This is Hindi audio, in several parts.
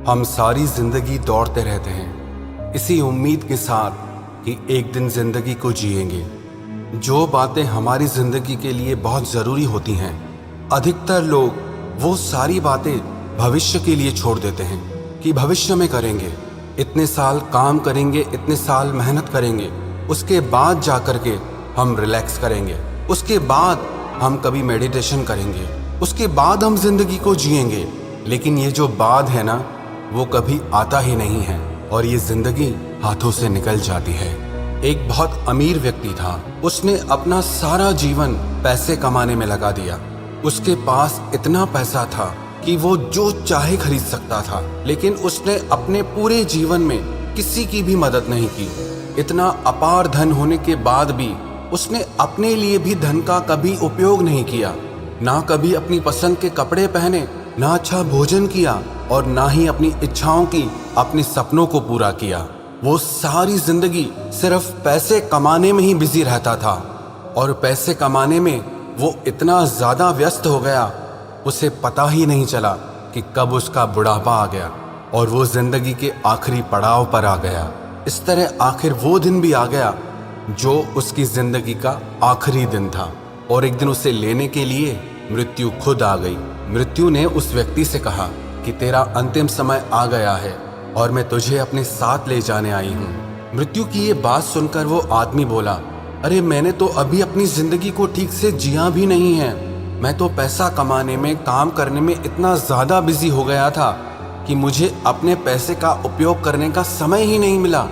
हम सारी जिंदगी दौड़ते रहते हैं इसी उम्मीद के साथ कि एक दिन जिंदगी को जिएंगे। जो बातें हमारी जिंदगी के लिए बहुत ज़रूरी होती हैं, अधिकतर लोग वो सारी बातें भविष्य के लिए छोड़ देते हैं कि भविष्य में करेंगे, इतने साल काम करेंगे, इतने साल मेहनत करेंगे, उसके बाद जा कर के हम रिलैक्स करेंगे, उसके बाद हम कभी मेडिटेशन करेंगे, उसके बाद हम जिंदगी को जिएंगे। लेकिन ये जो बाद है ना, वो कभी आता ही नहीं है और ये जिंदगी हाथों से निकल जाती है। एक बहुत अमीर व्यक्ति था, उसने अपना सारा जीवन पैसे कमाने में लगा दिया। उसके पास इतना पैसा था कि वो जो चाहे खरीद सकता था, लेकिन उसने अपने पूरे जीवन में किसी की भी मदद नहीं की। इतना अपार धन होने के बाद भी उसने अपने लिए भी धन का कभी उपयोग नहीं किया, ना कभी अपनी पसंद के कपड़े पहने, ना अच्छा भोजन किया और ना ही अपनी इच्छाओं की, अपने सपनों को पूरा किया। वो सारी जिंदगी सिर्फ पैसे कमाने में ही बिजी रहता था और पैसे कमाने में वो इतना ज्यादा व्यस्त हो गया, उसे पता ही नहीं चला कि कब उसका बुढ़ापा आ गया और वो जिंदगी के आखिरी पड़ाव पर आ गया। इस तरह आखिर वो दिन भी आ गया जो उसकी जिंदगी का आखिरी दिन था और एक दिन उसे लेने के लिए मृत्यु खुद आ गई। मृत्यु ने उस व्यक्ति से कहा कि तेरा अंतिम समय आ गया है और मैं तुझे अपने साथ ले जाने आई हूँ। मृत्यु की ये बात सुनकर वो आदमी बोला, अरे मैंने तो अभी अपनी जिंदगी को ठीक से जिया भी नहीं है। मैं तो पैसा कमाने में, काम करने में इतना ज्यादा बिजी हो गया था कि मुझे अपने पैसे का उपयोग करने का समय ही नहीं मिला।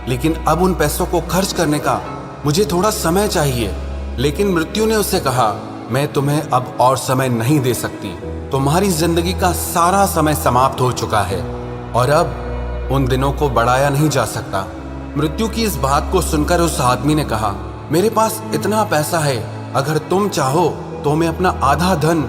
लेकिन अब उन पैसों को खर्च करने का मुझे थोड़ा समय चाहिए। लेकिन मृत्यु ने उससे कहा, मैं तुम्हें अब और समय नहीं दे सकती, तुम्हारी जिंदगी का सारा समय समाप्त हो चुका है और अब उन दिनों को बढ़ाया नहीं जा सकता। मृत्यु की इस बात को सुनकर उस आदमी ने कहा, मेरे पास इतना पैसा है, अगर तुम चाहो तो मैं अपना आधा धन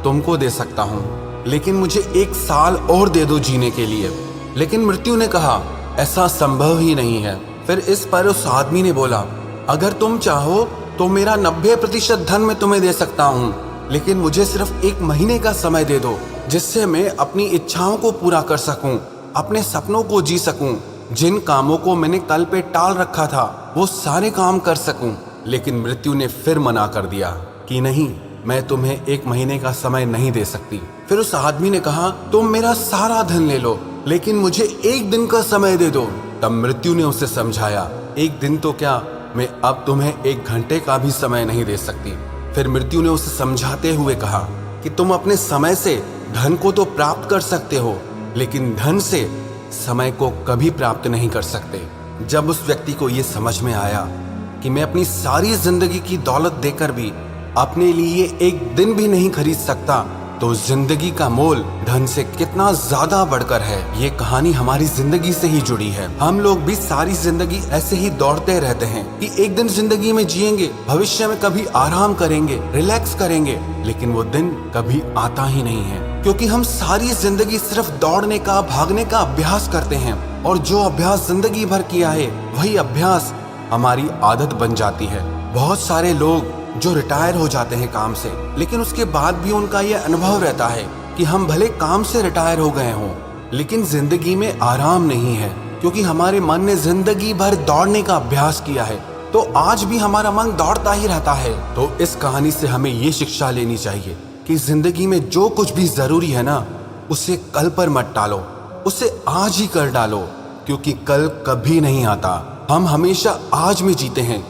तुमको दे सकता हूँ, लेकिन मुझे 1 साल और दे दो जीने के लिए। लेकिन मृत्यु ने कहा, ऐसा संभव ही नहीं है। फिर इस पर उस आदमी ने बोला, अगर तुम चाहो तो मेरा 90% धन मैं तुम्हें दे सकता हूँ, लेकिन मुझे सिर्फ 1 महीने का समय दे दो, जिससे मैं अपनी इच्छाओं को पूरा कर सकूं, अपने सपनों को जी सकूं, जिन कामों को मैंने कल पे टाल रखा था वो सारे काम कर सकूं। लेकिन मृत्यु ने फिर मना कर दिया कि नहीं, मैं तुम्हें 1 महीने का समय नहीं दे सकती। फिर उस आदमी ने कहा, तुम मेरा सारा धन ले लो, लेकिन मुझे 1 दिन का समय दे दो। तब मृत्यु ने उसे समझाया, 1 दिन तो क्या, मैं अब तुम्हें 1 घंटे का भी समय नहीं दे सकती। फिर मृत्यु ने उसे समझाते हुए कहा कि तुम अपने समय से धन को तो प्राप्त कर सकते हो, लेकिन धन से समय को कभी प्राप्त नहीं कर सकते। जब उस व्यक्ति को ये समझ में आया कि मैं अपनी सारी जिंदगी की दौलत देकर भी अपने लिए 1 दिन भी नहीं खरीद सकता, तो जिंदगी का मोल धन से कितना ज्यादा बढ़कर है। ये कहानी हमारी जिंदगी से ही जुड़ी है। हम लोग भी सारी जिंदगी ऐसे ही दौड़ते रहते हैं कि एक दिन जिंदगी में जिएंगे, भविष्य में कभी आराम करेंगे, रिलैक्स करेंगे, लेकिन वो दिन कभी आता ही नहीं है, क्योंकि हम सारी जिंदगी सिर्फ दौड़ने का, भागने का अभ्यास करते हैं और जो अभ्यास जिंदगी भर किया है वही अभ्यास हमारी आदत बन जाती है। बहुत सारे लोग जो रिटायर हो जाते हैं काम से, लेकिन उसके बाद भी उनका यह अनुभव रहता है कि हम भले काम से रिटायर हो गए हों, लेकिन जिंदगी में आराम नहीं है, क्योंकि हमारे मन ने जिंदगी भर दौड़ने का अभ्यास किया है, तो आज भी हमारा मन दौड़ता ही रहता है। तो इस कहानी से हमें ये शिक्षा लेनी चाहिए कि जिंदगी में जो कुछ भी जरूरी है ना, उसे कल पर मत टालो, उसे आज ही कर डालो, क्योंकि कल कभी नहीं आता। हम हमेशा आज में जीते हैं,